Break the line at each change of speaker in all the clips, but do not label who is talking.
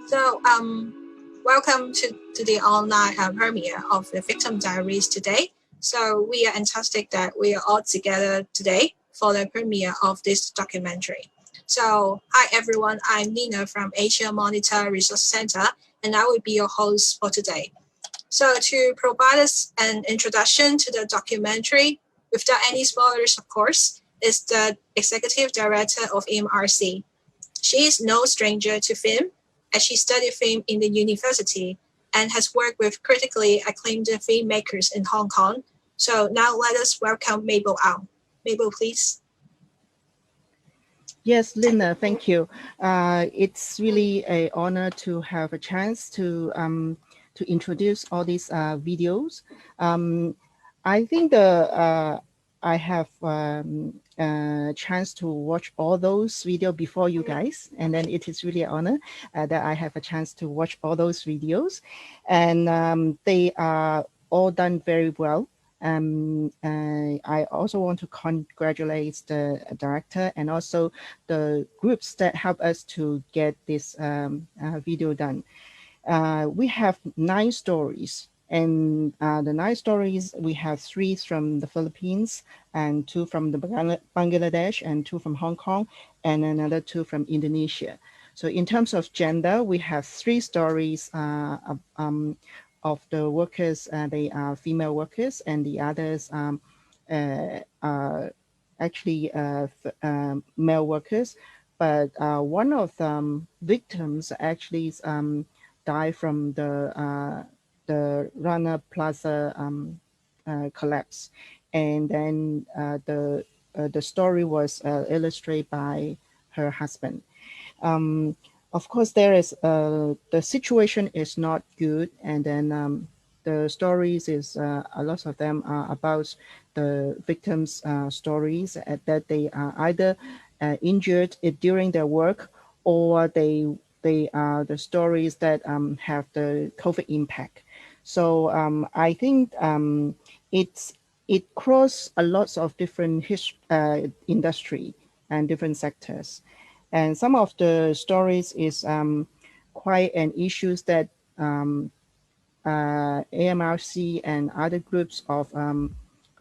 So, welcome to the online premiere of the Victim Diaries today. So we are fantastic that we are all together today for the premiere of this documentary. So, hi everyone, I'm Nina from Asia Monitor Resource Center, and I will be your host for today. So to provide us an introduction to the documentary, without any spoilers of course, is the Executive Director of MRC. She is no stranger to film, as she studied film in the university and has worked with critically acclaimed filmmakers in Hong Kong. So now let us welcome Mabel Au. Mabel, please.
Yes, Lina, thank you. It's really an honor to have a chance to introduce all these videos. I think I have a chance to watch all those videos before you guys, and then it is really an honor that I have a chance to watch all those videos, and they are all done very well. I also want to congratulate the director and also the groups that help us to get this video done. We have 9 stories, and the 9 stories, we have 3 from the Philippines and 2 from the Bangladesh and 2 from Hong Kong and another 2 from Indonesia. So in terms of gender, we have 3 stories of the workers. They are female workers, and the others are actually male workers. But one of victims actually died from the the Rana Plaza collapse, and then the story was illustrated by her husband. Um, of course, there is the situation is not good, and then the stories is a lot of them are about the victims' stories that they are either injured during their work, or they are the stories that have the COVID impact. So I think it's it cross a lot of different industry and different sectors, and some of the stories is quite an issues that AMRC and other groups of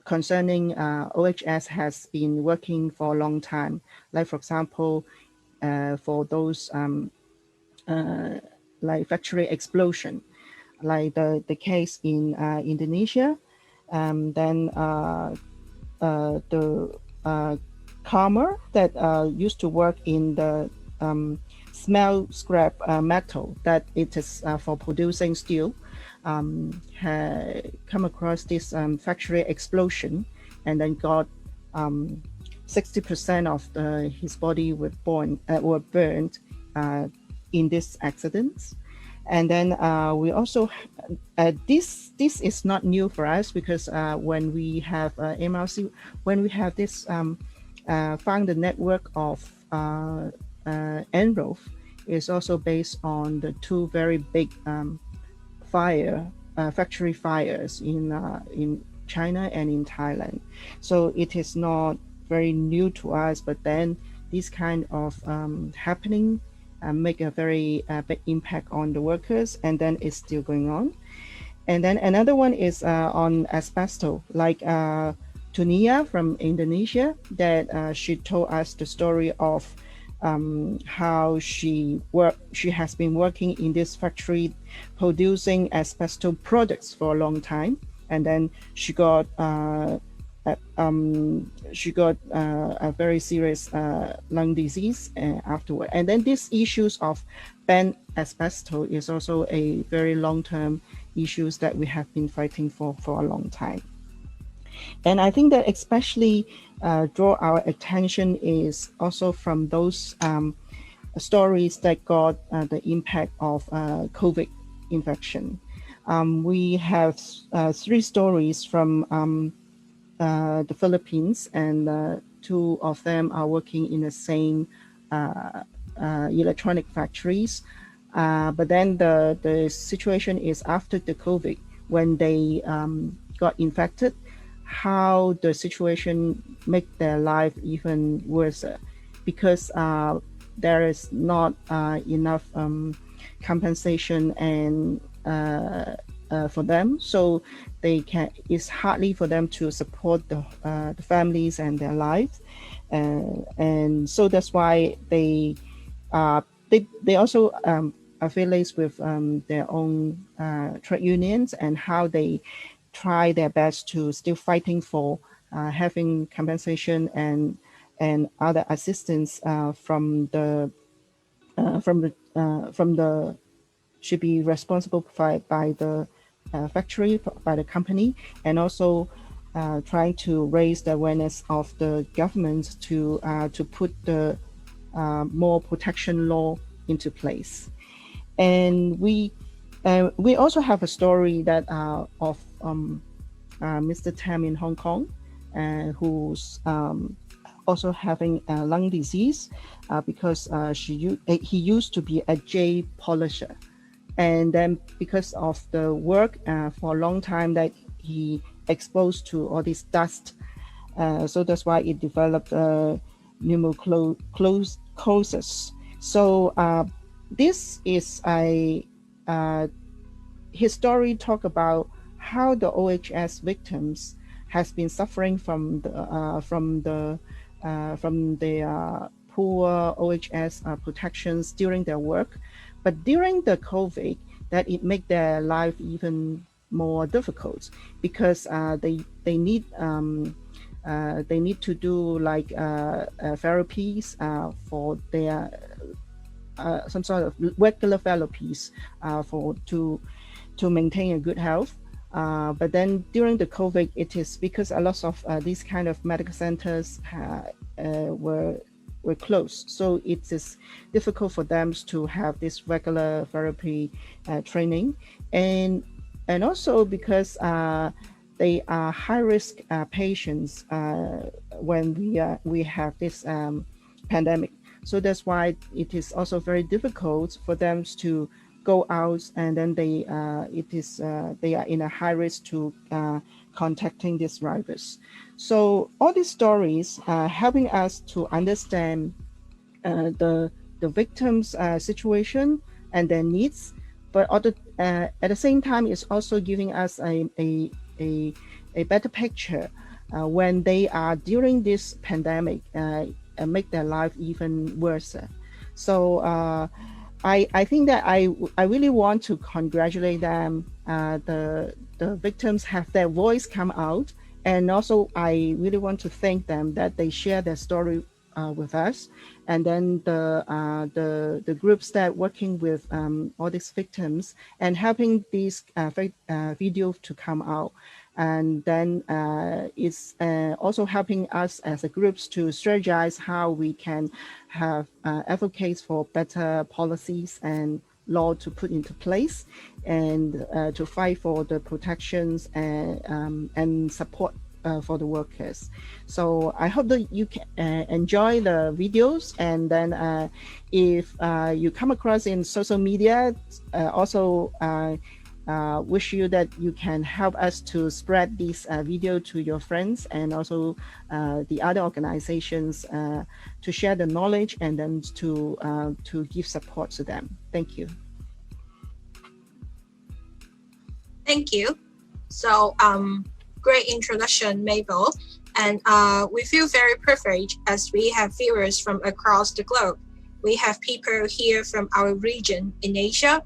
concerning OHS has been working for a long time. Like for example, for those uh, like factory explosion, like the case in Indonesia, then the Karma that used to work in the smell scrap metal that it is for producing steel, had come across this factory explosion, and then got 60% of his body were burned in this accidents. And then we also this is not new for us, because when we have MRC, when we have this found the network of Enrolf is also based on the two very big factory fires in China and in Thailand. So it is not very new to us, but then this kind of happening make a very big impact on the workers, and then it's still going on. And then another one is on asbestos, like Tunia from Indonesia, that she told us the story of how she has been working in this factory producing asbestos products for a long time, and then she got a very serious lung disease afterward. And then these issues of ban asbestos is also a very long-term issues that we have been fighting for a long time. And I think that especially draw our attention is also from those stories that got the impact of COVID infection. We have three stories from the Philippines, and two of them are working in the same electronic factories. But then the situation is after the COVID, when they got infected, how the situation make their life even worse, because there is not enough compensation and for them, so they can. It's hardly for them to support the families and their lives, and so that's why they also affiliate with their own trade unions, and how they try their best to still fighting for having compensation and other assistance from the should be responsible by the factory, by the company, and also trying to raise the awareness of the government to put the more protection law into place. And we also have a story that of Mr. Tam in Hong Kong, who's also having lung disease because he used to be a jade polisher, and then because of the work for a long time that he exposed to all this dust, so that's why it developed pneumoclosis. So this is a his story talk about how the OHS victims has been suffering from the poor OHS protections during their work, but during the COVID, that it make their life even more difficult, because they need to do like therapies for their some sort of regular therapies for to maintain a good health. But then during the COVID, it is because a lot of these kind of medical centers were closed, so it is difficult for them to have this regular therapy training, and also because they are high risk patients when we have this pandemic. So that's why it is also very difficult for them to go out, and then they are in a high risk to contacting this virus. So all these stories helping us to understand the victims' situation and their needs, but at the same time, it's also giving us a better picture when they are during this pandemic and make their life even worse. So I think that I really want to congratulate them. The victims have their voice come out, and also I really want to thank them that they share their story with us, and then the groups that working with all these victims and helping these videos to come out, and then it's also helping us as a groups to strategize how we can have advocates for better policies and law to put into place, and to fight for the protections and support for the workers. So I hope that you can enjoy the videos, and then if you come across in social media, also wish you that you can help us to spread this video to your friends, and also the other organizations to share the knowledge, and then to give support to them. Thank you.
Thank you. So great introduction, Mabel. And we feel very privileged as we have viewers from across the globe. We have people here from our region in Asia,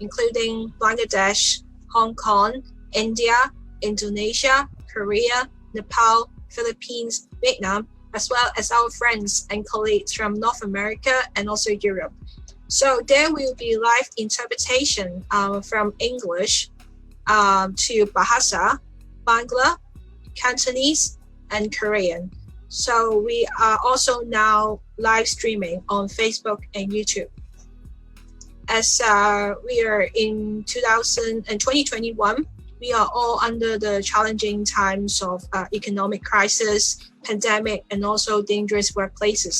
including Bangladesh, Hong Kong, India, Indonesia, Korea, Nepal, Philippines, Vietnam, as well as our friends and colleagues from North America and also Europe. So there will be live interpretation from English to Bahasa, Bangla, Cantonese, and Korean. So we are also now live streaming on Facebook and YouTube. As we are in 2021, we are all under the challenging times of economic crisis, pandemic, and also dangerous workplaces.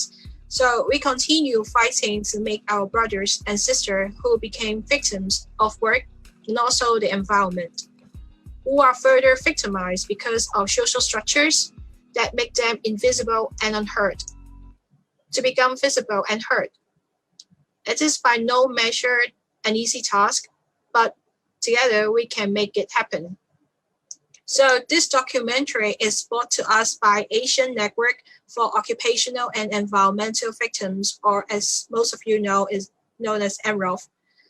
So we continue fighting to make our brothers and sisters who became victims of work and also the environment, who are further victimized because of social structures that make them invisible and unheard, to become visible and heard. It is by no measure an easy task, but together we can make it happen. So this documentary is brought to us by Asian Network for Occupational and Environmental Victims, or as most of you know, is known as ENROV.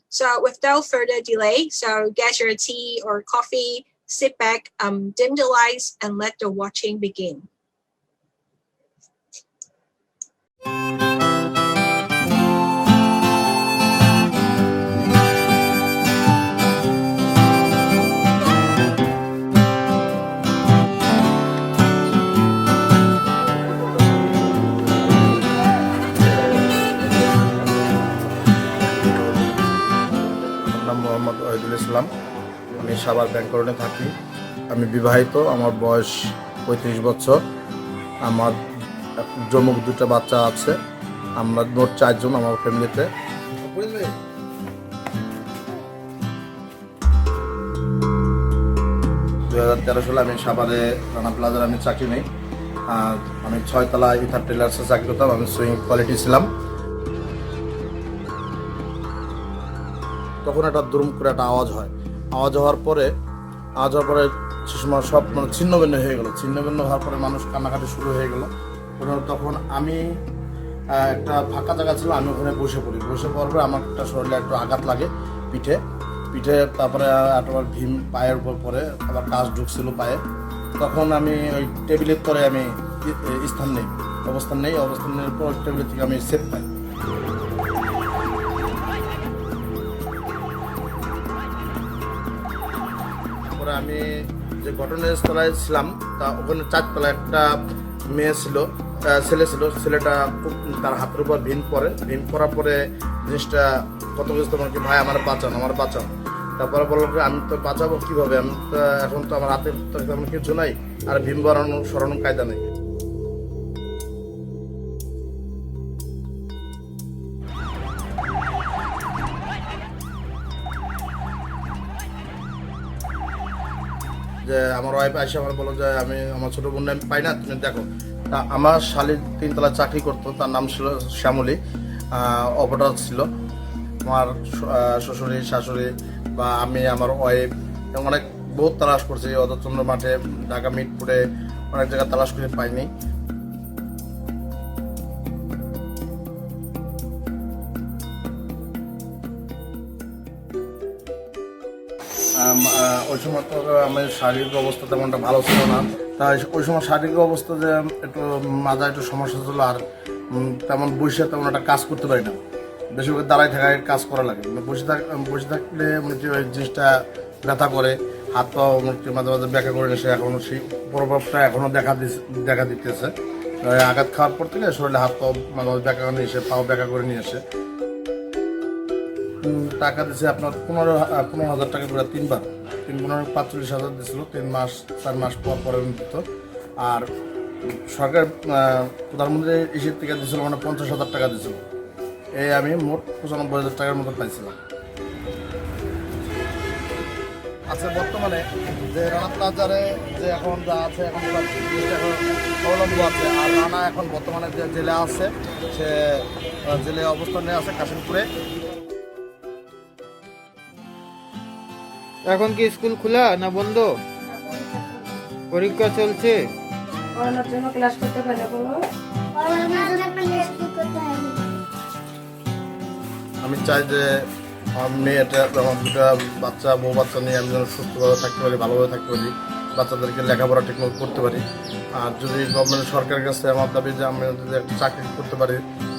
So without further delay, so get your tea or coffee, sit back, dim the lights, and let the watching begin.
Mohammad Wahidul ইসলাম, আমি সাভার ব্যাংকরণে থাকি। আমি বিবাহিত, আমার বয়স 35 বছর। আমার যমুক 2টা বাচ্চা আছে। আমরা মোট 4 জন আমার ফ্যামিলিতে। 2013 সালে আমি সাভারে রানা প্লাজার আমি চাকরি নেই। আমি 6 তলা ইথার টেলার্সে চাকরি করতাম। আমি সুইং কোয়ালিটি ছিলাম। তখন একটা দুরুম করে একটা আওয়াজ হয়। আওয়াজ হওয়ার পরে সে সময় সব মানে ছিন্নভিন্ন হয়ে গেল। ছিন্নভিন্ন হওয়ার পরে মানুষ কান্নাকাটি শুরু হয়ে গেল। তখন আমি একটা ফাঁকা জায়গা ছিল, আমি ওখানে বসে পড়ি। বসে পড়ার পরে আমার একটা শরীরে একটু আঘাত লাগে পিঠে। তারপরে একবার ভীম পায়ের উপর পরে, আবার কাজ ঢুকছিল পায়ে। তখন আমি ওই টেবিলের তরে আমি অবস্থান নেই পর টেবিলের থেকে আমি সেফ পাই। তারপরে আমি যে ঘটনাস্থলায় ছিলাম তা ওখানে 4 তলায় একটা মেয়ে ছিল, ছেলে ছিল। ছেলেটা খুব তার হাতের উপর ভীম পড়ার পরে জিনিসটা কত কিছু তোমার কি ভাই আমার বাঁচান। তারপরে বললাম যে আমি তো বাঁচাবো কীভাবে, আমি তো এখন তো আমার হাতে তেমন কিছু নাই, আর ভীম সরানো কায়দা নেই। যে আমার ওয়াইফ এসে আমার বলো যে আমি আমার ছোটো বোন আমি পাই না, তুমি দেখো। তা আমার শালির 3 তলায় চাকরি করতো, তার নাম ছিল শ্যামলী, অপারেটর ছিল। আমার শ্বশুরি শাশুড়ি বা আমি আমার ওয়াইফ এবং অনেক বহুত তালাশ করছি, অদরচন্দ্র মাঠে, ঢাকা মিটপুরে, অনেক জায়গায় তালাশ করে পাইনি। ওই সময় তো আমার শারীরিক অবস্থা তেমনটা ভালো ছিল না, তাই ওই সময় শারীরিক অবস্থা যে একটু মাথায় একটু সমস্যা ছিল, আর তেমন বসে তেমন একটা কাজ করতে পারি না, বেশিরভাগ দাঁড়ায় থাকায় কাজ করা লাগে। বসে থাকলে ওই জিনিসটা ব্যথা করে, হাত পাও মাঝে মাঝে ব্যাখ্যা করে নিয়েছে, এখনও সেই প্রভাবটা এখনও দেখা দিতেছে। আঘাত খাওয়ার পর থেকে শরীরে হাত পাও মাঝে মাঝে ব্যাখ্যা করে নিয়ে এসে, পাও ব্যাখ্যা করে নিয়ে এসে। টাকা দিয়েছে আপনার 15,000 টাকা করে 3 বার, 45,000 দিয়েছিল 4 মাস পরে দিত। আর সরকার প্রধানমন্ত্রী ইসের থেকে দিয়েছিল মানে 50,000 টাকা দিয়েছিল। এই আমি মোট 95,000 টাকার মতো পাইছিলাম। আচ্ছা, বর্তমানে যে রানা প্লাজারে যে এখন যা আছে এখন অবলম্ব আছে, আর রানা এখন বর্তমানে যে জেলে আছে সে জেলে অবস্থানে আছে কাশিমপুরে।
এখন কি স্কুল খোলা না বন্ধ? পরীক্ষা চলছে।
পড়ানোর জন্য ক্লাস করতে পারে বলো।
আমি চাই যে আমার মেয়েটা, আমার দুটা বাচ্চা, বউ বাচ্চা নিয়ে আমি যেন সুস্থভাবে থাকতে পারি, ভালোভাবে থাকতে পারি, বাচ্চাদেরকে লেখাপড়া ঠিকমতো করতে পারি। আর যদি গভর্নমেন্ট সরকারের কাছে আমার দাবি যে আমি যদি একটা চাকরি করতে পারি,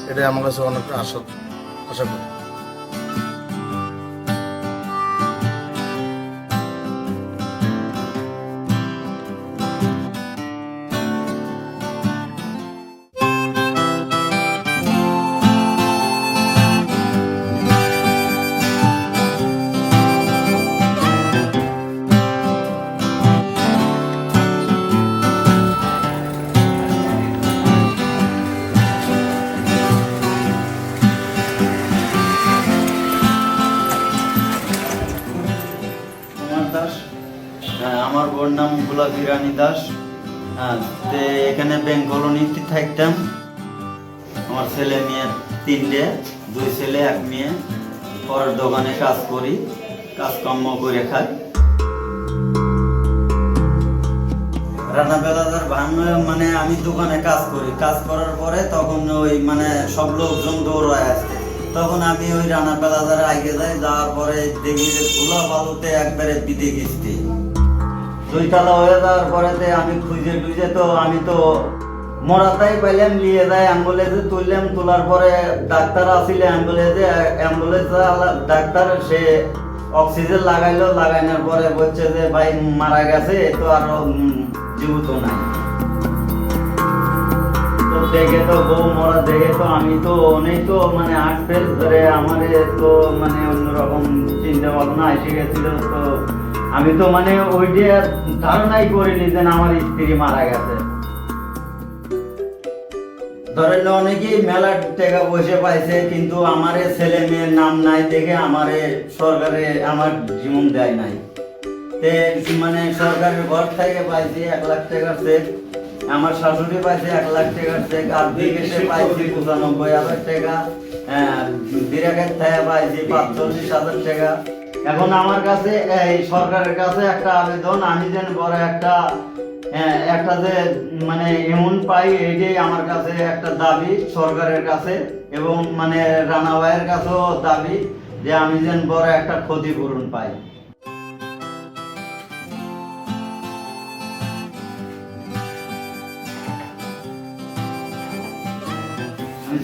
এটাই আমার কাছে অনেক আশা করি।
আমার বোর নাম গোলাপী রানী দাস। তো এখানে ব্যাংক কলোনিতে থাকতাম। আমার ছেলে মেয়ে 3টে, 2 ছেলে 1 মেয়ে। পর দোকানে কাজ করি, কাজকর্ম করে খাই। রানা বেলাদার মানে আমি দোকানে কাজ করি, কাজ করার পরে তখন ওই মানে সব লোকজন দৌড়ায় আসে, তখন আমি ওই রানা বেলাদারে আগে যাই। যাওয়ার পরে দেখি যে ধুলা বালুতে একবারে বিদে গেছি। 2 তলা হয়ে যাওয়ার পরেতে আমি খুঁজে টুজে তো আমি তো মরাতাই পাইলাম, নিয়ে যাই অ্যাম্বুলেন্সে তুললাম। তোলার পরে ডাক্তার আসলে অ্যাম্বুলেন্স ডাক্তার সে অক্সিজেন লাগাইলো। লাগানোর পরে বলছে যে ভাই মারা গেছে, তো আর জীবিত নাই। তো দেখে তো বউ মরা দেখে তো আমি তো অনেক তো মানে 8 ফেজ ধরে আমার তো মানে অন্যরকম চিন্তা ভাবনা এসে গেছিল। তো আমি তো মানে ওইটা ধারণাই করিনি যে আমার স্ত্রী মারা গেছে। ধরেন অনেকেই মেলার টাকা পয়সা পাইছে, কিন্তু আমার ছেলে মেয়ের নাম নাই দেখে আমার সরকারে আমার জীবন দেয় নাই। মানে সরকারের ঘর থেকে পাইছি 1 লাখ টাকার চেক, আমার শাশুড়ি পাইছে 1 লাখ টাকার চেক, আর বিদেশে পাইছি 95,000 টাকা, বিরাগের থেকে পাইছি 45,000 টাকা। এখন আমার কাছে এই সরকারের কাছে একটা আবেদন, আমি যেন বড় একটা যে মানে এমন পাই, এইটাই আমার কাছে একটা দাবি সরকারের কাছে, এবং মানে রানা ভাইয়ের কাছেও দাবি যে আমি যেন বড় একটা ক্ষতিপূরণ পাই।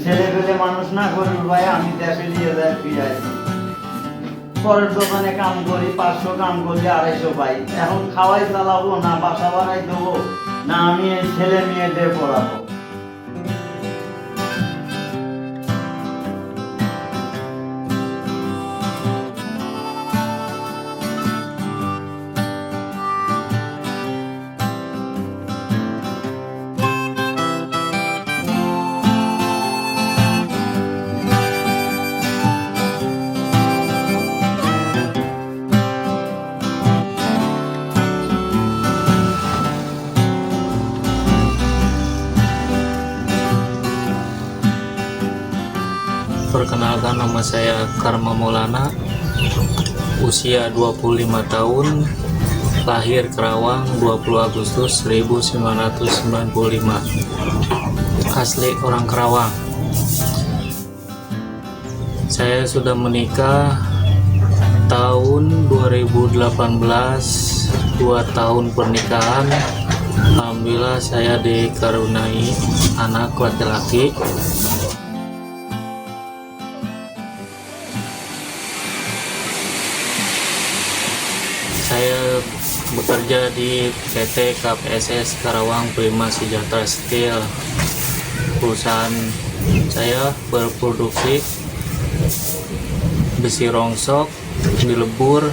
ছেলে পেলে মানুষ না করবো ভাই, আমি দেশে নিয়ে যাই ফিরে আসি। পরের দোকানে কাম করি, 500 কাম করলে 250 পাই। এখন খাওয়াই চালাবো না বাসা ভাড়াই দেবো, না আমি এই ছেলে মেয়েদের পড়াবো।
Perkenalkan, nama saya Karma Maulana, usia 25 tahun, lahir Kerawang 20 Agustus 1995, asli orang Kerawang. Saya sudah menikah tahun 2018, 2 tahun pernikahan. Alhamdulillah saya dikaruniai anak laki-laki. Saya bekerja di PT KPSS Karawang Prima Sejahtera Steel. Perusahaan saya berproduksi besi rongsok, dilebur,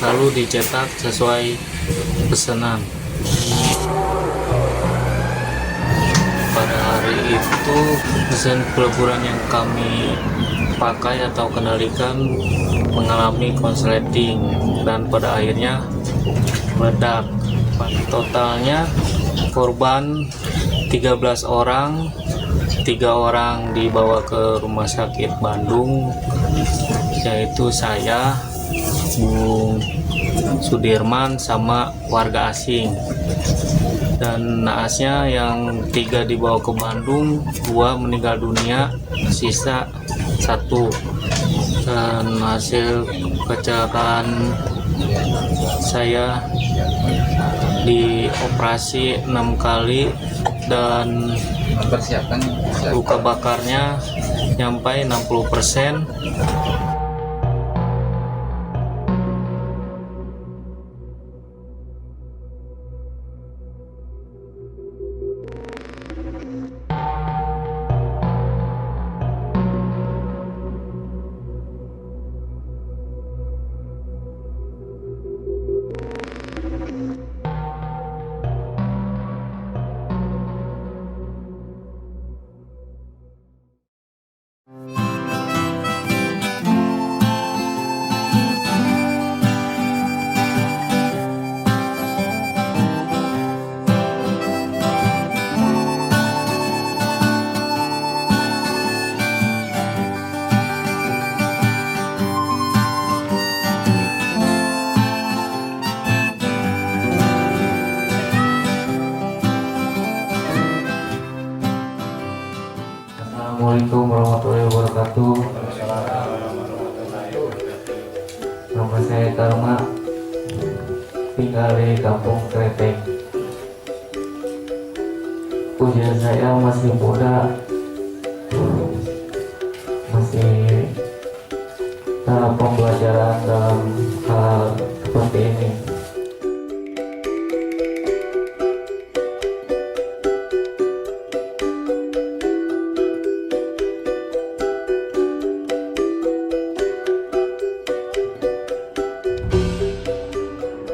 lalu dicetak sesuai pesanan. Pada hari itu mesin peleburan yang kami pakai atau kendalikan mengalami konsleting dan pada akhirnya meledak. Totalnya korban 13 orang, 3 orang dibawa ke rumah sakit Bandung, yaitu saya, Bung Sudirman, sama warga asing. Dan naasnya yang 3 dibawa ke Bandung, 2 meninggal dunia, sisa 1. Dan hasil kecelakaan saya dioperasi 6 kali dan luka bakarnya nyampai 60%.
Assalamualaikum warahmatullahi wabarakatuh. Nama saya Karma, tinggal di Kampung Kretek. Usia saya masih muda, masih dalam pembelajaran dalam hal seperti ini.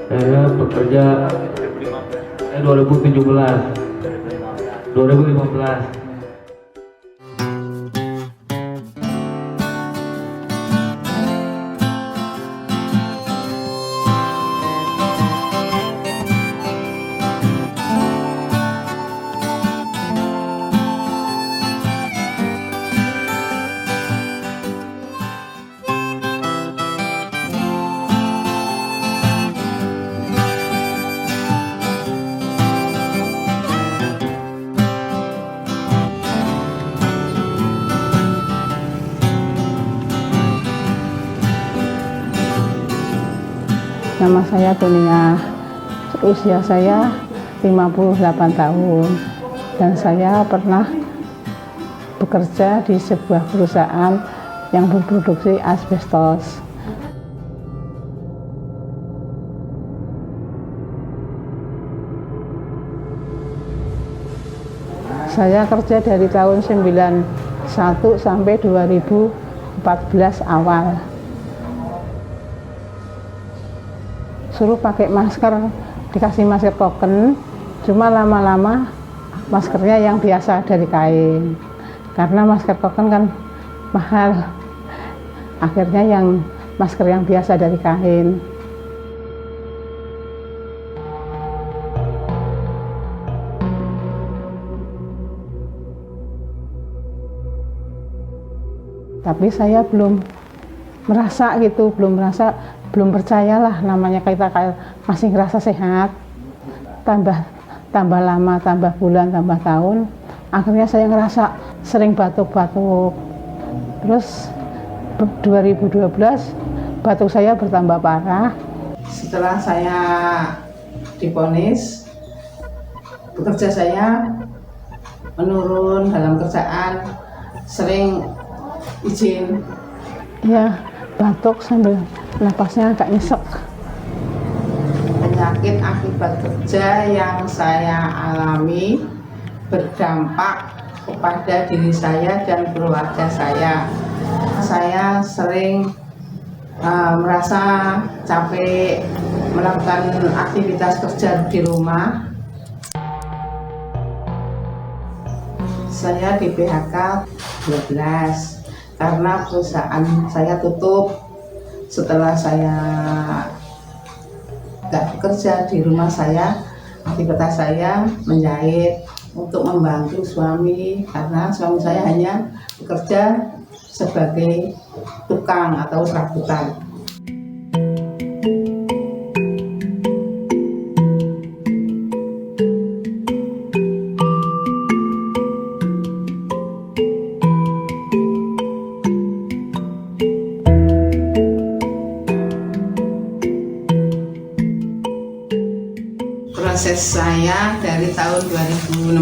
Saya bekerja 2015.
Nama saya Tunia, usia saya 58 tahun dan saya pernah bekerja di sebuah perusahaan yang berproduksi asbestos. Saya kerja dari tahun 91 sampai 2014 awal. Suruh pakai masker, dikasih masker token, cuma lama-lama maskernya yang biasa dari kain. Karena masker token kan mahal. Akhirnya yang masker yang biasa dari kain. Tapi saya belum merasa gitu, belum percayalah namanya kita kayak masih ngerasa sehat. Tambah lama, tambah bulan, tambah tahun, akhirnya saya ngerasa sering batuk-batuk. Terus 2012 batuk saya bertambah parah. Setelah saya divonis, bekerja saya menurun dalam kerjaan, sering izin, ya batuk sambil napasnya agak nyesek. Penyakit akibat kerja yang saya alami berdampak kepada diri saya dan keluarga saya. Saya sering merasa capek melakukan aktivitas kerja di rumah. Saya di PHK 12 karena perusahaan saya tutup. Setelah saya nggak bekerja di rumah saya, aktivitas saya menjahit untuk membantu suami, karena suami saya hanya bekerja sebagai tukang atau serabutan. Proses saya dari tahun 2016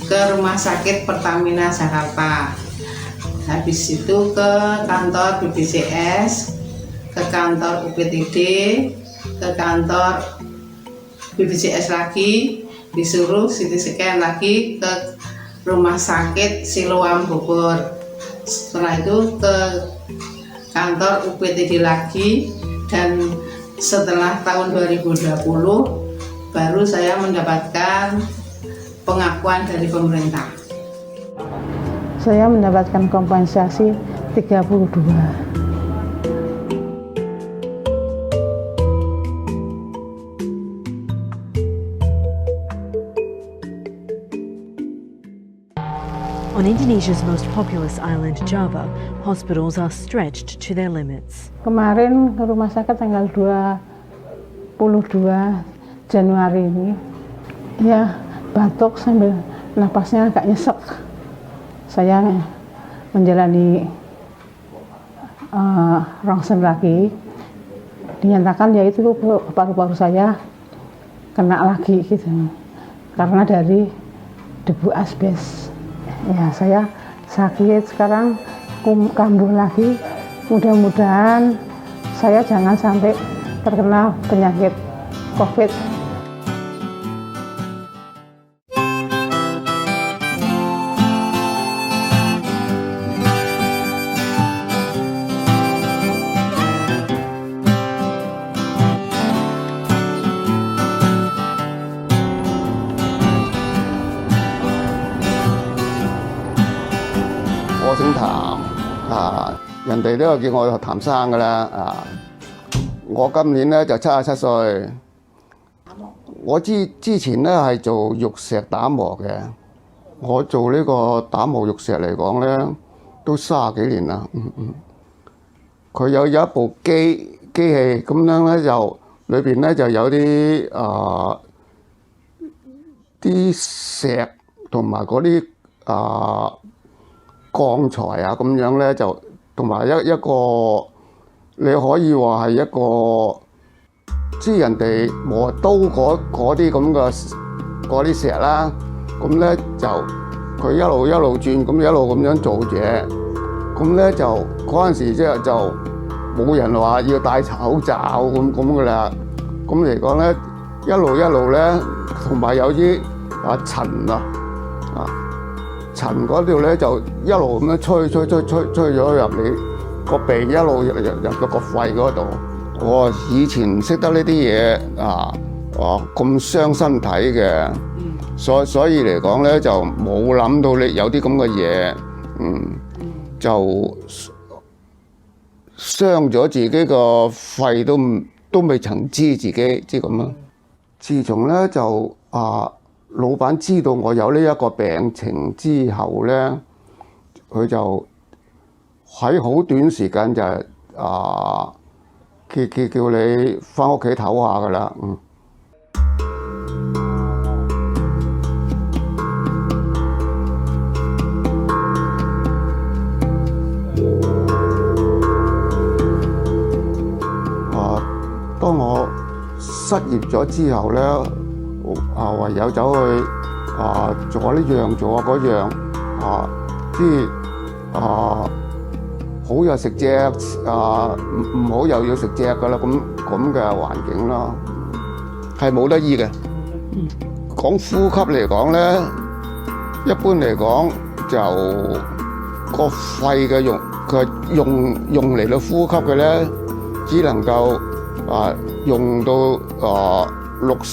ke Rumah Sakit Pertamina Jakarta. Habis itu ke kantor BPJS, ke kantor UPTD, ke kantor BPJS lagi, disuruh CT scan lagi ke Rumah Sakit Siloam Bogor. Setelah itu ke kantor UPTD lagi, dan setelah tahun 2020 baru saya mendapatkan pengakuan dari pemerintah. Saya mendapatkan kompensasi 32.
On Indonesia's most populous island, Java, hospitals are stretched to their limits.
Kemarin ke rumah sakit tanggal 22 Januari ini, ya batuk sambil napasnya agak nyesek. Saya menjalani rongsen lagi, dinyatakan yaitu paru-paru saya kena lagi gitu, karena dari debu asbes. Ya saya sakit sekarang, kambuh lagi. Mudah-mudahan saya jangan sampai terkena penyakit COVID.
我姓譚人哋都有叫我譚生噶啦我今年咧就77歲。我之前咧係做玉石打磨嘅，我做呢個打磨玉石嚟講咧都30幾年啦。佢有一部機器咁樣咧，就裏邊咧就有啲石同埋嗰啲鋼材啊咁樣咧，就同埋一個你可以話係一個即係人哋磨刀嗰啲咁嘅嗰啲石啦，咁咧就佢一路轉，咁一路咁樣做嘢，咁咧就嗰陣時就冇人話要戴口罩咁噶啦，咁嚟講咧一路咧，同埋有啲塵啊啊，塵嗰度咧就一路咁樣吹咗入你個鼻，一路入咗個肺嗰度。我以前唔識得呢啲嘢咁傷身體嘅，所以嚟講咧就冇諗到你有啲咁嘅嘢，就傷咗自己個肺都未曾知自己即係咁咯。自從咧就老闆知道我有呢一個病情之後咧，佢就喺好短時間就叫你返屋企唞下噶啦。當我失業咗之後咧，唯有走去做下呢樣做下嗰樣，即係好又食隻，唔好又要食隻噶啦，咁嘅環境咯，係冇得醫嘅。講呼吸嚟講咧，一般嚟講就個肺嘅用嚟到呼吸嘅咧，只能夠用到6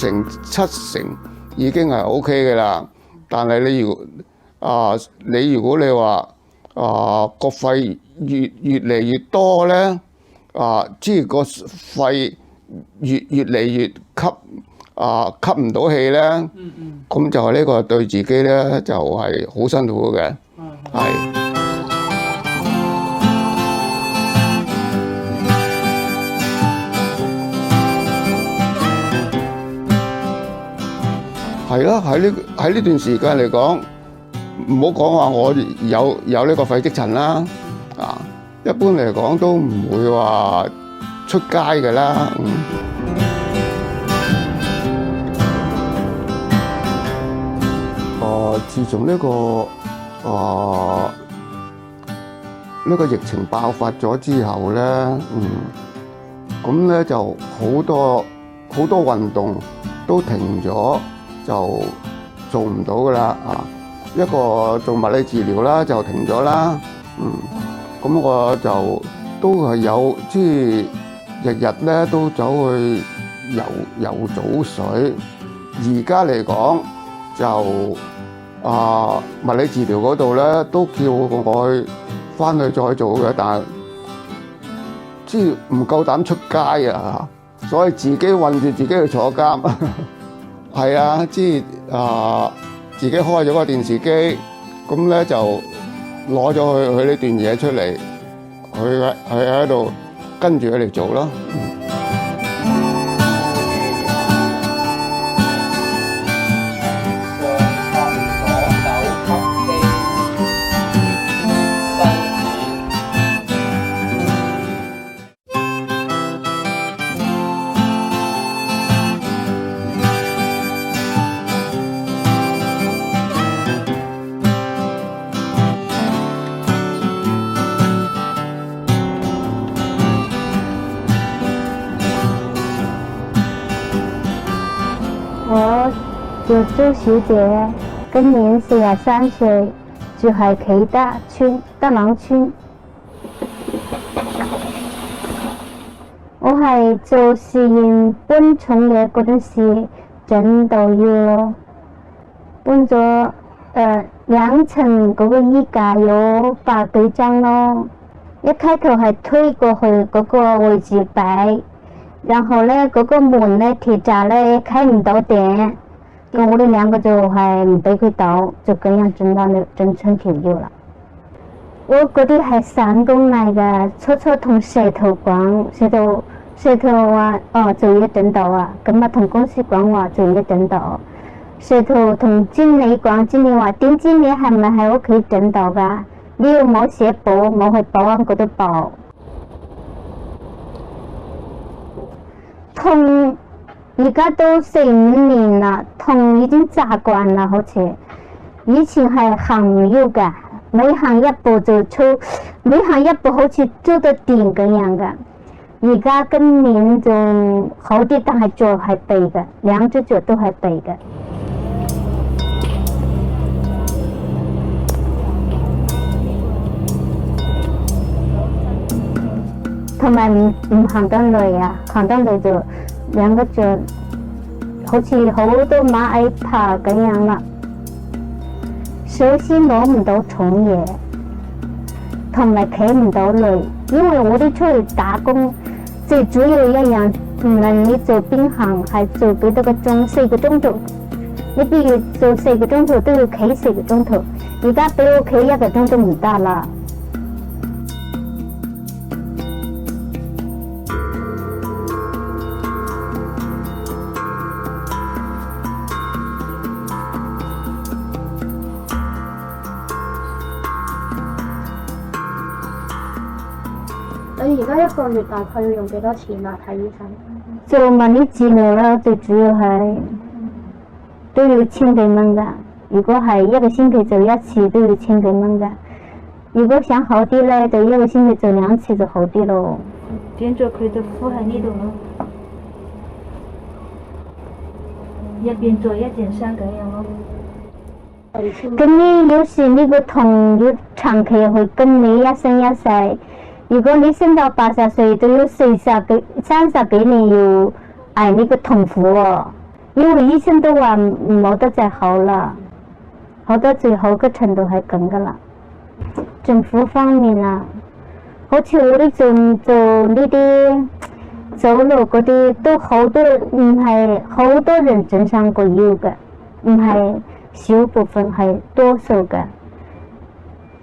成7成已經係 OK 嘅啦。但係你如果你話個肺越嚟越多咧，即係個肺越嚟越吸唔到氣咧，咁就係呢個對自己咧就係好辛苦嘅，係。係啦，喺呢段時間嚟講，唔好講話我有呢個肺積塵啦，一般嚟講都唔會話出街嘅啦。自從呢個疫情爆發咗之後咧，咁咧就好多運動都停咗。就做唔到噶啦，一個做物理治療啦就停咗啦，咁我就都係有即係日咧都走去游早水。而家嚟講就物理治療嗰度咧都叫我去翻去再做嘅，但係即係唔夠膽出街啊，所以自己韞住自己去坐監。係啊，即係自己開咗個電視機，咁咧就攞咗佢呢段嘢出嚟，佢喺度跟住佢嚟做咯。
我叫周小姐，今年43歲，住喺啟德朗村。我係做試驗搬重嘢嗰陣時整到腰咯，搬咗2層嗰個衣架有8幾張咯。一開頭係推過去嗰個位置擺。然後咧，嗰個門咧鐵閘咧開唔到頂，咁我哋2個就係唔俾佢倒，就咁樣整成條腰啦。我嗰啲係散工嚟嘅，初同社頭講，社頭話做嘢整到啊，咁同公司講話做嘢整到，社頭同經理講，經理話點知你係咪喺屋企整到㗎？你要冇寫簿，冇去保安嗰度報。痛而家都4、5年啦，痛已經習慣啦，好似以前係行唔喐㗎，每行一步就每行一步好似做到電咁樣㗎。而家今年仲好啲，但係腳係痹嘅，2隻腳都係痹嘅。ทำไม唔行得嚟啊？行得嚟就兩個就好似好多螞蟻爬咁樣啦。首先攞唔到重嘢，同埋企唔到累，因為我哋出去打工，最主要一樣，無論你做邊行係做幾多個鐘，4個鐘頭，你必要做4個鐘頭都要企4個鐘頭，而家俾我企1個鐘都唔得啦。
你而家一個月大概要用幾多錢啊？睇醫生？
做物理治療啦，最主要係都要千幾蚊㗎。如果係1個星期做1次，都要千幾蚊㗎。如果想好啲咧，就1個星期做2次就好啲咯。
點咗佢就敷喺呢度咯，一邊做一邊傷咁樣咯。
咁你有時呢個痛要長期會跟你一生一世。如果你升到80歲，都要30幾年要捱呢個痛苦喎，因為醫生都話冇得再好啦，好到最好嘅程度係咁噶啦。政府方面啊，好似我哋做呢啲走路嗰啲都好多，唔係好多人整傷過腰嘅，唔係少部分係多數嘅，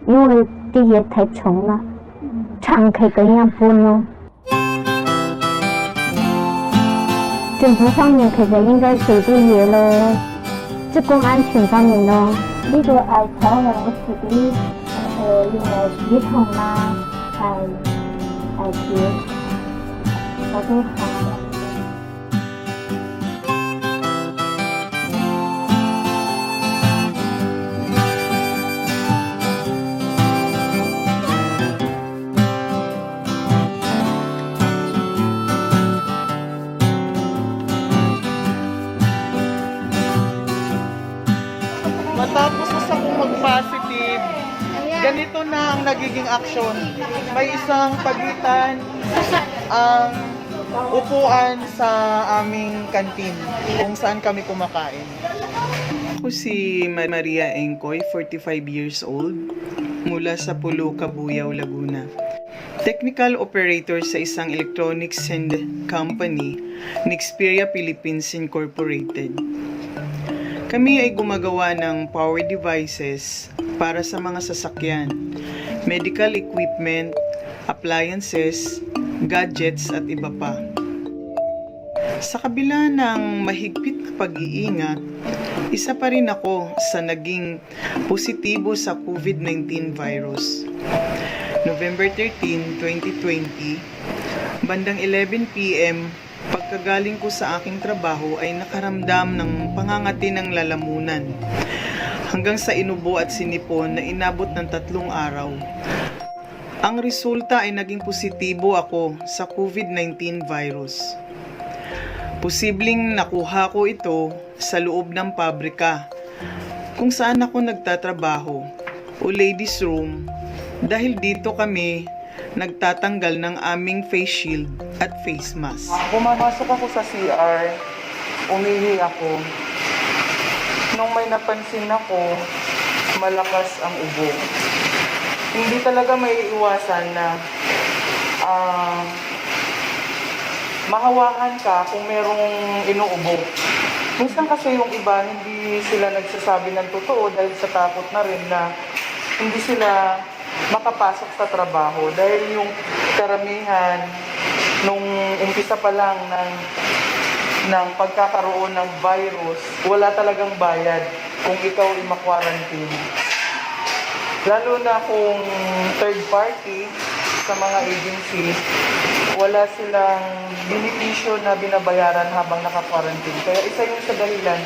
因為啲嘢太重啦。長期咁樣搬咯，政府方面其實應該做啲嘢咯，職工安全方面咯。呢個艾草係我自己用嚟止痛啦，係止嗰啲汗。
Matapos akong mag-positive, ganito na ang nagiging aksyon. May isang pagitan ang upuan sa aming kantin kung saan kami kumakain. Ako si Maria Engkoy, 45 years old, mula sa Pulo, Cabuyao, Laguna. Technical operator sa isang electronics and company, Nexperia Philippines Incorporated. Kami ay gumagawa ng power devices para sa mga sasakyan, medical equipment, appliances, gadgets at iba pa. Sa kabila ng mahigpit na pag-iingat, isa pa rin ako sa naging positibo sa COVID-19 virus. November 13, 2020, bandang 11 p.m., pagkagaling ko sa aking trabaho ay nakaramdam ng pangangati ng lalamunan hanggang sa inubo at sinipon na inabot ng 3 araw. Ang resulta ay naging positibo ako sa COVID-19 virus. Posibleng nakuha ko ito sa loob ng pabrika kung saan ako nagtatrabaho o ladies room, dahil dito kami nagtatanggal ng aming face shield at face mask.
Pumasok ako sa CR, umihi ako. Nung may napansin ako, malakas ang ubo. Hindi talaga may iwasan na mahawakan ka kung merong inuubo. Minsan kasi yung iba, hindi sila nagsasabi ng totoo dahil sa takot na rin na hindi sila makapasok sa trabaho dahil yung karamihan nung umpisa pa lang ng pagkakaroon ng virus, wala talagang bayad kung ikaw ay ma-quarantine. Lalo na kung third party sa mga agency, wala silang benepisyo na binabayaran habang naka-quarantine. Kaya isa yun sa dahilan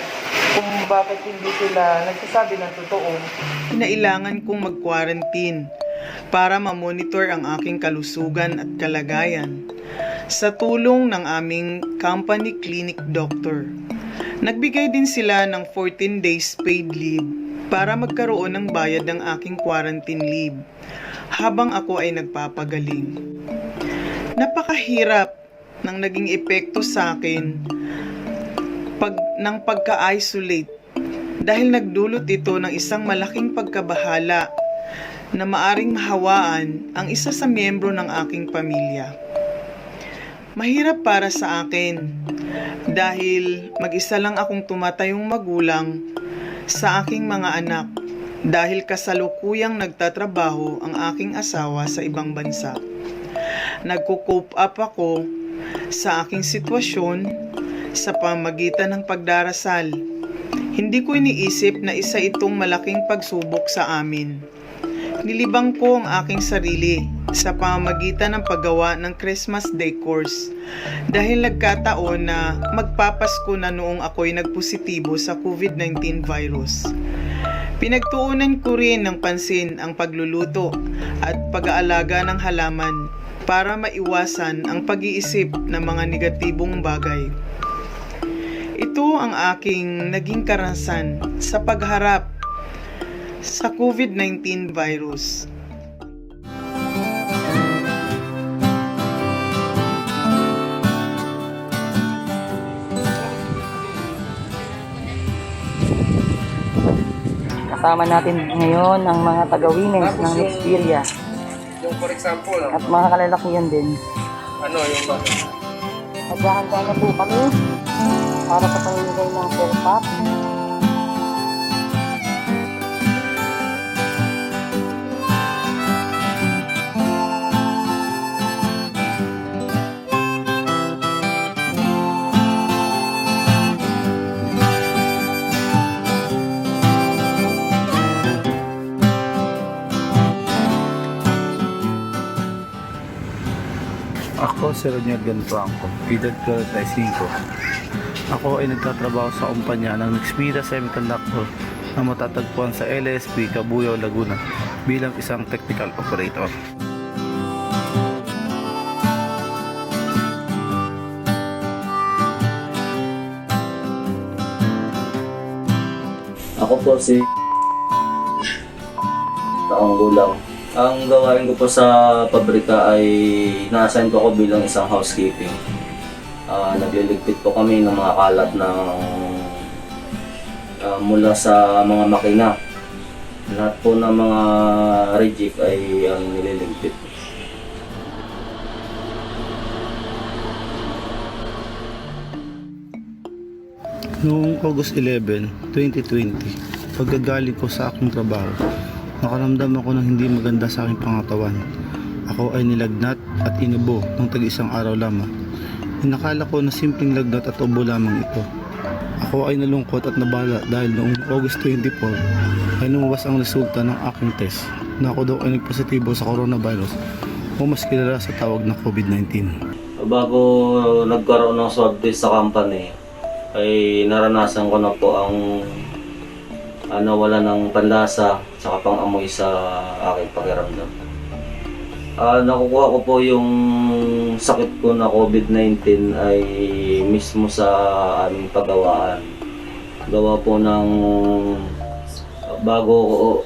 kung bakit hindi sila nagsasabi ng totoo.
Kinailangan kong mag-quarantine para ma-monitor ang aking kalusugan at kalagayan sa tulong ng aming company clinic doctor. Nagbigay din sila ng 14 days paid leave para magkaroon ng bayad ng aking quarantine leave habang ako ay nagpapagaling.
Napakahirap ng naging epekto sa akin ng pagka-isolate dahil nagdulot ito ng isang malaking pagkabahala na maaring mahawaan ang isa sa miyembro ng aking pamilya. Mahirap para sa akin dahil mag-isa lang akong tumatayong magulang sa aking mga anak dahil kasalukuyang nagtatrabaho ang aking asawa sa ibang bansa. Nagko-cope up ako sa aking sitwasyon sa pamamagitan ng pagdarasal. Hindi ko iniisip na isa itong malaking pagsubok sa amin. Nilibang ko ang aking sarili sa pamamagitan ng paggawa ng Christmas decors dahil nagkataon na magpapasko na noong ako'y nagpositibo sa COVID-19 virus. Pinagtuunan ko rin ng pansin ang pagluluto at pag-aalaga ng halaman para maiwasan ang pag-iisip ng mga negatibong bagay. Ito ang aking naging karanasan sa pagharap sa COVID-19 virus.
Kasama natin ngayon ang mga taga-women's ng Nexperia.
Yung for example,
at mga kalalakihan din.
ano yung ba?
Naghahanda na po kami para sa pamimigay ng self-pack.
Ako si Roniel Ganfranco, edad ko 35. Ako ay nagtatrabaho sa kumpanya ng Nexperia Semiconductor na matatagpuan sa LSP, Cabuyao, Laguna bilang isang technical operator.
Ako po si taong gulang. Ang gawain ko po sa pabrika ay na-assign ko ako bilang isang housekeeping. Nagliligpit po kami ng mga kalat ng mula sa mga makina. Lahat po ng mga reject ay ang nililigpit.
Noong August 11, 2020, pagkagaling ko sa aking trabaho, nakaramdam ako ng hindi maganda sa aking pangatawan. Ako ay nilagnat at inubo ng tag-isang araw lamang. Inakala ko na simpleng lagnat at ubo lamang ito. Ako ay nalungkot at nabala dahil noong August 24 ay lumabas ang resulta ng aking test na ako daw ay nagpositibo sa coronavirus o mas kilala sa tawag na COVID-19.
Bago nagkaroon ng swab test sa company, ay naranasan ko na po ang wala ng panlasa saka pang-amoy sa aking pakiramdam. Nakukuha ko po yung sakit ko na COVID-19 ay mismo sa aming paggawaan. Gawa po ng bago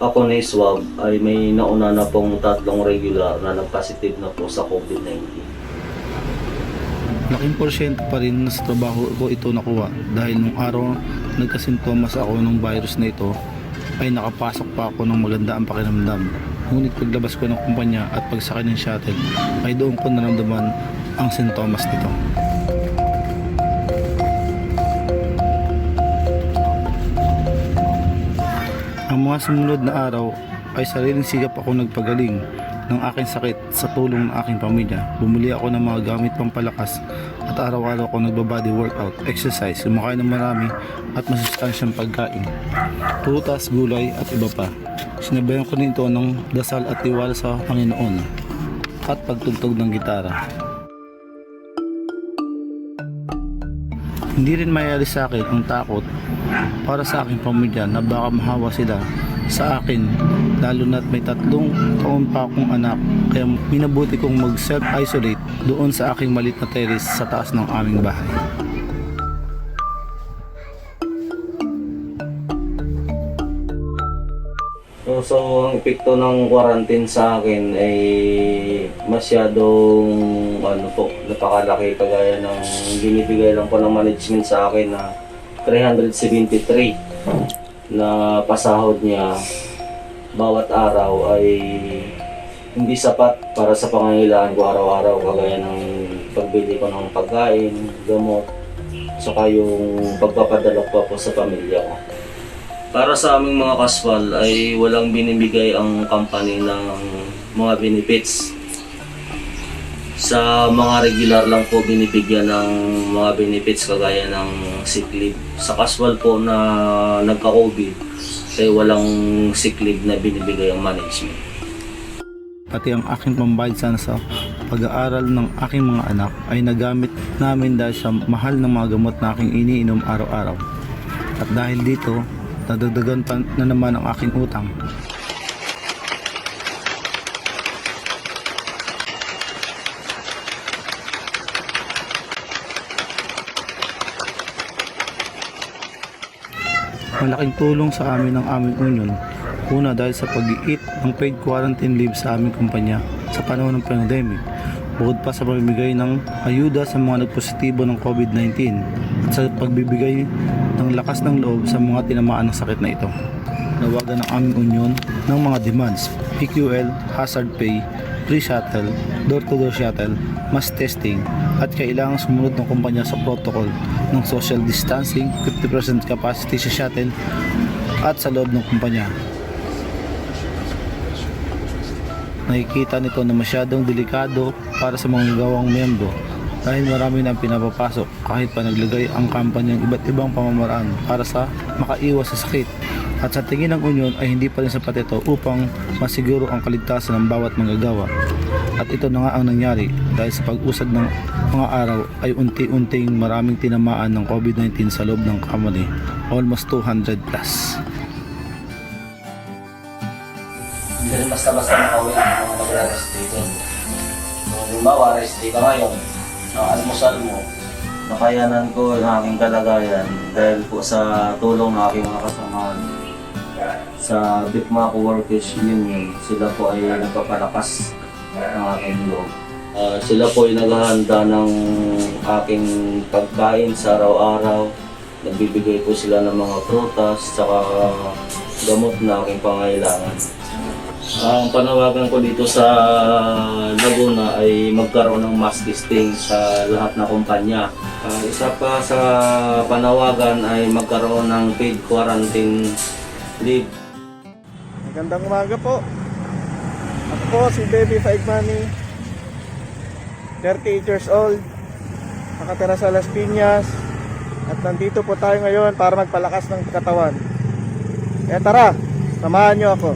ako na-swab ay may nauna na pong 3 regular na nag-positive na po sa COVID-19.
Laking porsyento pa rin na sa trabaho ko ito nakuha dahil nung araw nagkasintomas ako ng virus na ito ay nakapasok pa ako ng maganda ang pakiramdam. Ngunit paglabas ko ng kumpanya at pagsakay ng shuttle ay doon ko naramdaman ang sintomas nito. Ang mga sumunod na araw ay sariling sigap ako nagpagaling ng aking sakit sa tulong ng aking pamilya. Bumili ako ng mga gamit pampalakas at araw-araw ako nagbabody workout, exercise, kumakain ng marami at masustansyang pagkain, prutas, gulay at iba pa. Sinabayan ko nito ng dasal at tiwala sa Panginoon at pagtugtog ng gitara. Hindi rin mayali sa akin ang takot para sa aking pamilya na baka mahawa sila sa akin, lalo na't may 3 taon pa akong anak, kaya minabuti kong mag self-isolate doon sa aking maliit na terrace sa taas ng aming bahay.
So ang epekto ng quarantine sa akin ay masyadong napakalaki, kagaya ng binibigay lang po ng management sa akin na 373 na pasahod niya bawat araw ay hindi sapat para sa pangangailangan ko araw-araw, kagaya ng pagbili ko ng pagkain, gamot, saka yung pagpapadala ko po sa pamilya ko. Para sa aming mga kaswal ay walang binibigay ang company ng mga benefits. Sa mga regular lang po binibigyan ng mga benefits kagaya ng sick leave. Sa kaswal po na nagka-COVID ay walang sick leave na binibigay ang management.
Pati ang aking pambayad sana sa pag-aaral ng aking mga anak ay nagamit namin dahil sa mahal ng mga gamot na aking iniinom araw-araw. At dahil dito, nadagdagan pa na naman ang aking utang. Malaking tulong sa amin ng aming union. Una, dahil sa pag-iit ng paid quarantine leave sa aming kumpanya sa panahon ng pandemic. Bukod pa sa pagbibigay ng ayuda sa mga nagpositibo ng COVID-19 at sa pagbibigay ng lakas ng loob sa mga tinamaan ng sakit na ito. Nawagan ng aming union ng mga demands: PQL, hazard pay, free shuttle, door-to-door shuttle, mass testing, at kailangang sumunod ng kumpanya sa protocol ng social distancing, 50% capacity sa shuttle at sa loob ng kumpanya. Nakikita nito na masyadong delikado para sa mga gawang miyembro dahil marami nang pinapapasok kahit pa naglagay ang kampanya ng iba't ibang pamamaraan para sa makaiwas sa sakit. At sa tingin ng union ay hindi pa rin sapat ito upang masiguro ang kaligtasan ng bawat manggagawa. At ito na nga ang nangyari dahil sa pag-usad ng mga araw ay unti-unting maraming tinamaan ng COVID-19 sa loob ng company, almost 200 plus.
Hindi rin basta-basta makauwi ng mga mag-rest dito. Halimbawa, rest day ka ngayon, almusal mo, nakayanan ko ang aking kalagayan dahil po sa tulong ng aking mga kasamahan sa Bikmako Workers Union. Sila po ay nagpapalakas ng aking loob. Sila po ay naghahanda ng aking pagkain sa araw-araw. Nagbibigay po sila ng mga prutas, saka gamot na aking pangailangan. Ang panawagan ko dito sa Laguna ay magkaroon ng mass testing sa lahat ng kumpanya. Isa pa sa panawagan ay magkaroon ng paid quarantine leave.
Magandang umaga po. Ako po si Baby Five Money, 38 years old, nakatira sa Las Piñas, at nandito po tayo ngayon para magpalakas ng katawan. Kaya tara, samahan nyo ako.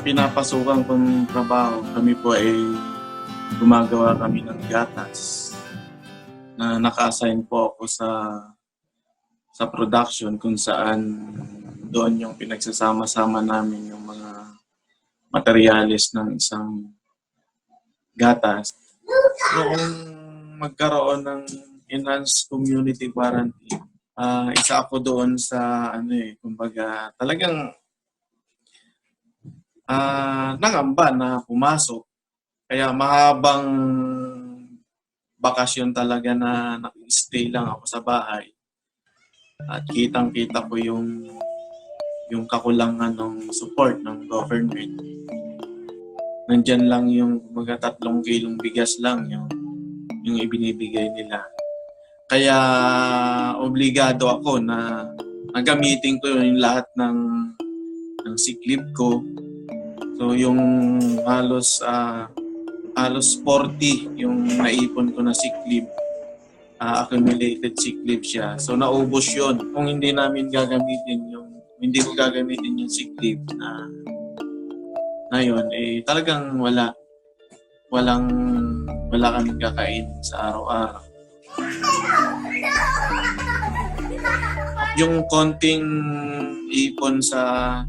Pinapasukan kong trabaho, kami po ay gumagawa kami ng gatas na naka-assign po ako sa production kung saan doon yung pinagsasama-sama namin yung mga materyales ng isang gatas. Noong magkaroon ng enhanced community quarantine, isa ako doon sa kumbaga talagang nangamba na pumasok. Kaya mahabang bakasyon talaga na nag-stay lang ako sa bahay. At kitang-kita ko yung kakulangan ng support ng government. Nandyan lang yung mga 3 kilong bigas lang yung ibinibigay nila. Kaya obligado ako na gamitin ko yung lahat ng sick leave ko. So yung halos 40 yung naipon ko na sick leave, accumulated sick leave siya. So naubos yun. Kung hindi ko gagamitin yung sick leave na yun, talagang wala kaming kakain sa araw-araw. yung konting ipon sa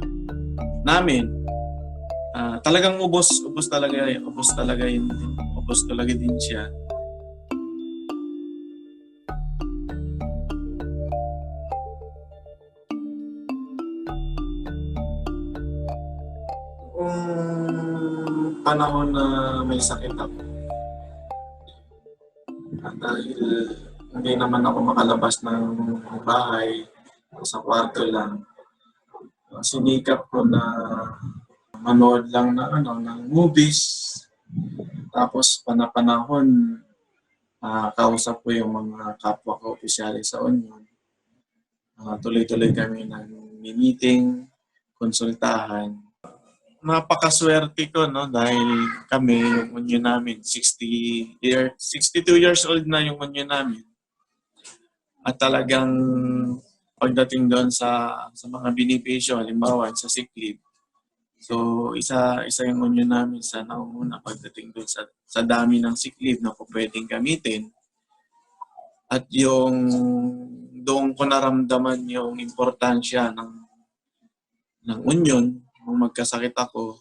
namin, talagang ubos talaga din siya. Panahon na may sakit ako, dahil hindi naman ako makalabas ng bahay, sa kwarto lang, sinikap ko na manood lang ng movies. Tapos panahon, kausap ko yung mga kapwa ko opisyales sa Union. Tuloy-tuloy kami ng meeting, konsultahan. Napakaswerte ko, no, dahil kami, yung union namin, 62 years old na yung union namin. At talagang pagdating doon sa mga benepisyo, halimbawa sa sick leave. So isa yung union namin sa nauna pagdating doon sa dami ng sick leave na po pwedeng gamitin. At yung doon ko naramdaman yung importansya ng union. Nung magkasakit ako,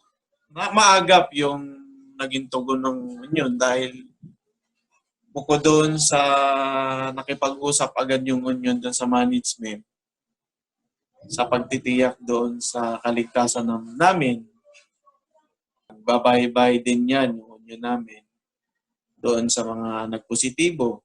maagap yung naging tugon ng union dahil bukod doon sa nakipag-usap agad yung union doon sa management, sa pagtitiyak doon sa kaligtasan namin, babaybay din yan yung union namin doon sa mga nagpositibo.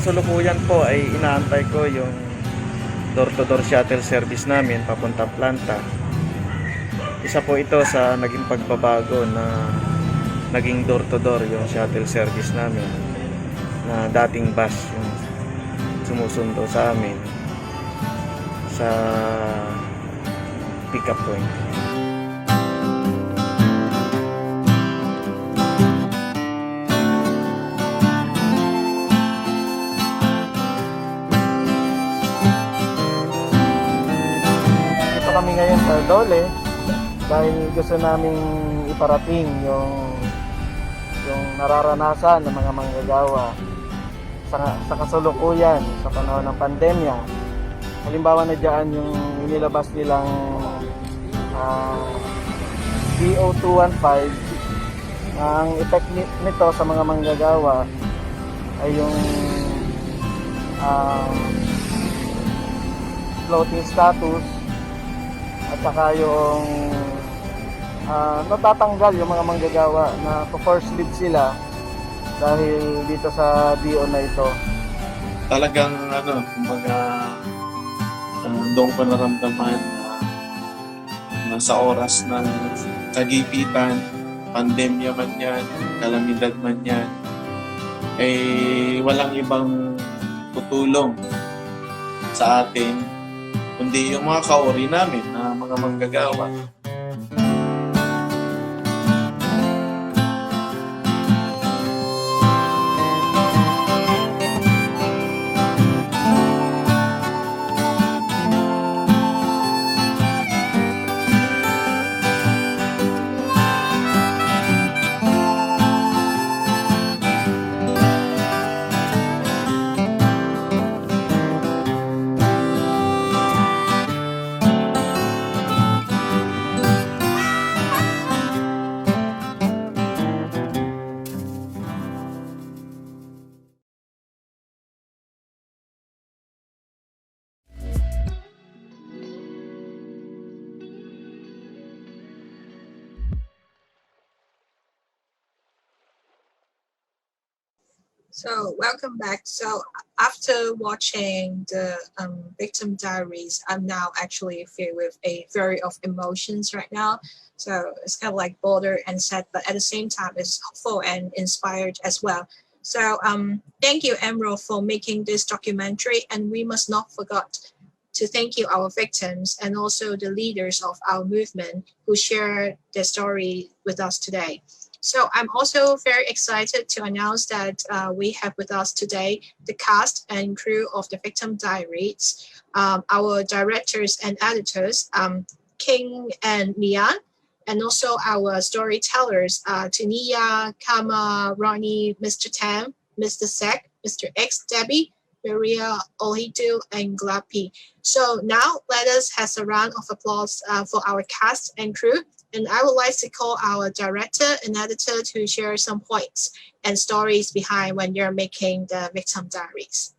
Kasalukuyan po ay inaantay ko yung door-to-door shuttle service namin papuntang planta. Isa po ito sa naging pagbabago na naging door-to-door yung shuttle service namin, na dating bus yung sumusundo sa amin sa pick-up point. Kami ngayon sa Dole dahil gusto naming iparating yung nararanasan ng mga manggagawa sa kasulukuyan sa panahon ng pandemya. Halimbawa na dyan yung inilabas nilang DO215. Ang effect nito sa mga manggagawa ay yung floating status, at saka yung natatanggal yung mga manggagawa na force leave sila dahil dito sa DO na ito.
Talagang kumbaga doon ko naramdaman na sa oras ng kagipitan, pandemya man yan, kalamidad man yan, walang ibang tutulong sa atin kundi yung mga kaori namin na mga manggagawa.
So welcome back. So after watching the victim diaries, I'm now actually filled with a flurry of emotions right now. So it's kind of like bothered and sad, but at the same time, it's hopeful and inspired as well. So thank you, Emerald, for making this documentary, and we must not forget to thank you our victims and also the leaders of our movement who shared their story with us today. So I'm also very excited to announce that we have with us today the cast and crew of the Victim Diaries, our directors and editors, King and Mian, and also our storytellers, Tania, Kama, Ronnie, Mr. Tam, Mr. Sek, Mr. X, Debbie, Maria, Ohidu, and Glapi. So now let us have a round of applause for our cast and crew. And I would like to call our director and editor to share some points and stories behind when you're making the Victim Diaries.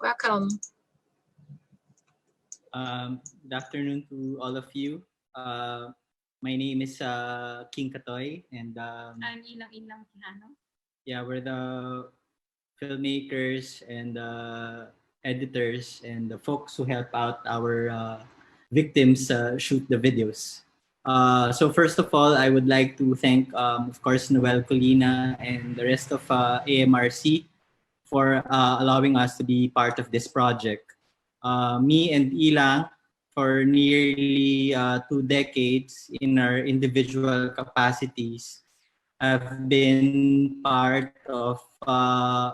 Welcome.
Good afternoon to all of you. My name is King Katoy, and
I'm Ilang Ilang Quijano.
yeah, we're the filmmakers and editors and the folks who help out our victims shoot the videos. So first of all, I would like to thank, of course, Noel Colina and the rest of AMRC for allowing us to be part of this project. Me and Ilang, for nearly 2 decades in our individual capacities, have been part of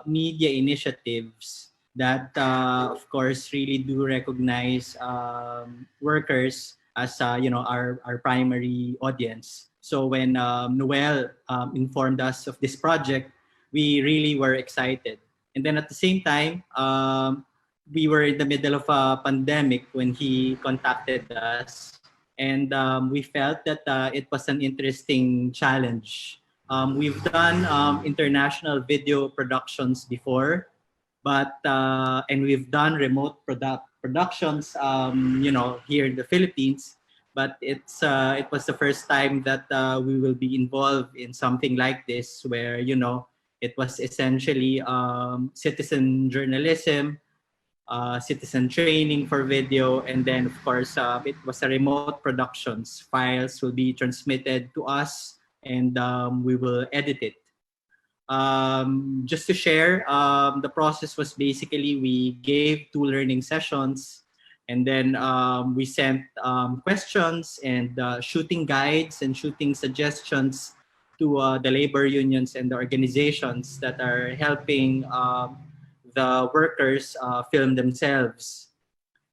media initiatives that, of course, really do recognize workers as our primary audience. So when Noel informed us of this project, we really were excited. And then at the same time, we were in the middle of a pandemic when he contacted us, and we felt that it was an interesting challenge. We've done international video productions before, but and we've done remote productions, here in the Philippines. But it was the first time that we will be involved in something like this, where it was essentially citizen journalism, citizen training for video, and then of course it was a remote productions. Files will be transmitted to us, and we will edit it. Just to share, the process was basically we gave 2 learning sessions, and then we sent questions and shooting guides and shooting suggestions to the labor unions and the organizations that are helping the workers film themselves.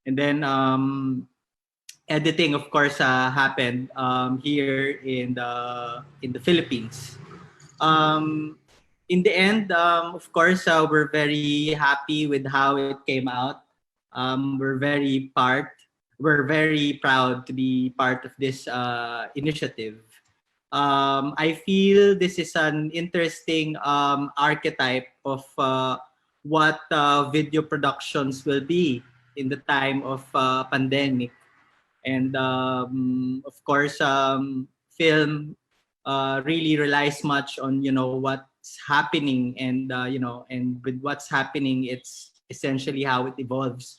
And then editing, of course, happened here in the Philippines. Um, in the end, of course, we're very happy with how it came out. We're very proud to be part of this initiative. I feel this is an interesting archetype of what video productions will be in the time of pandemic. And of course, film really relies much on what's happening, and and with what's happening, it's essentially how it evolves.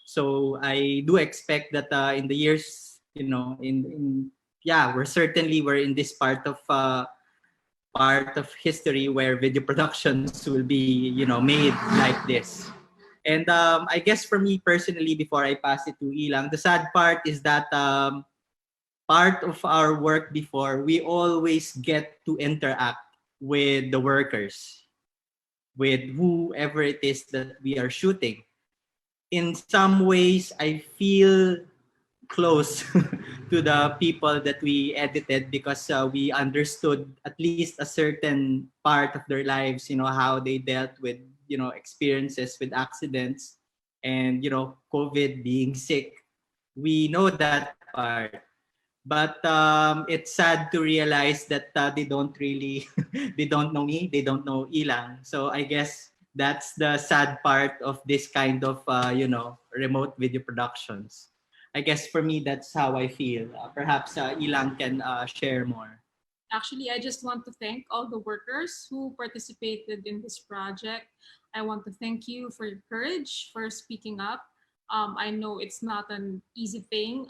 So I do expect that in the years, we're in this part of history where video productions will be made like this. And I guess for me personally, before I pass it to Ilang, the sad part is that part of our work before, we always get to interact with the workers, with whoever it is that we are shooting. In some ways, I feel close to the people that we edited, because we understood at least a certain part of their lives, how they dealt with, experiences with accidents and, COVID, being sick. We know that part. But it's sad to realize that they don't really, they don't know me, they don't know Ilang. So I guess that's the sad part of this kind of, remote video productions. I guess for me, that's how I feel. Perhaps Ilang can share more.
Actually, I just want to thank all the workers who participated in this project. I want to thank you for your courage, for speaking up. I know it's not an easy thing,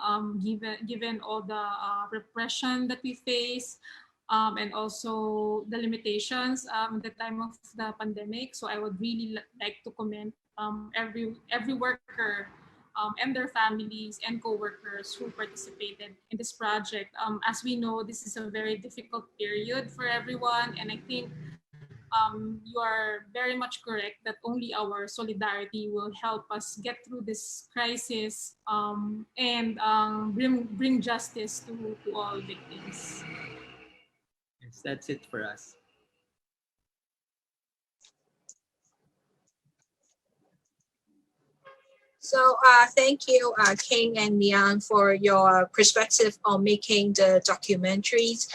given all the repression that we face, and also the limitations at the time of the pandemic. So I would really like to commend every worker and their families and co-workers who participated in this project. As we know, this is a very difficult period for everyone, and I think You are very much correct that only our solidarity will help us get through this crisis and bring justice to all victims.
Yes, that's it for us.
So thank you, King and Lian, for your perspective on making the documentaries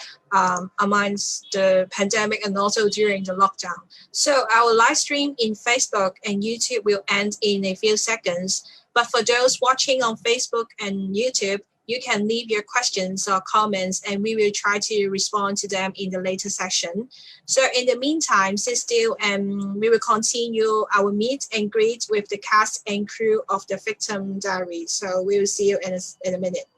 amongst the pandemic and also during the lockdown. So our live stream in Facebook and YouTube will end in a few seconds. But for those watching on Facebook and YouTube, you can leave your questions or comments and we will try to respond to them in the later session. So in the meantime, sit still and we will continue our meet and greet with the cast and crew of the Victim Diaries. So we will see you in a minute.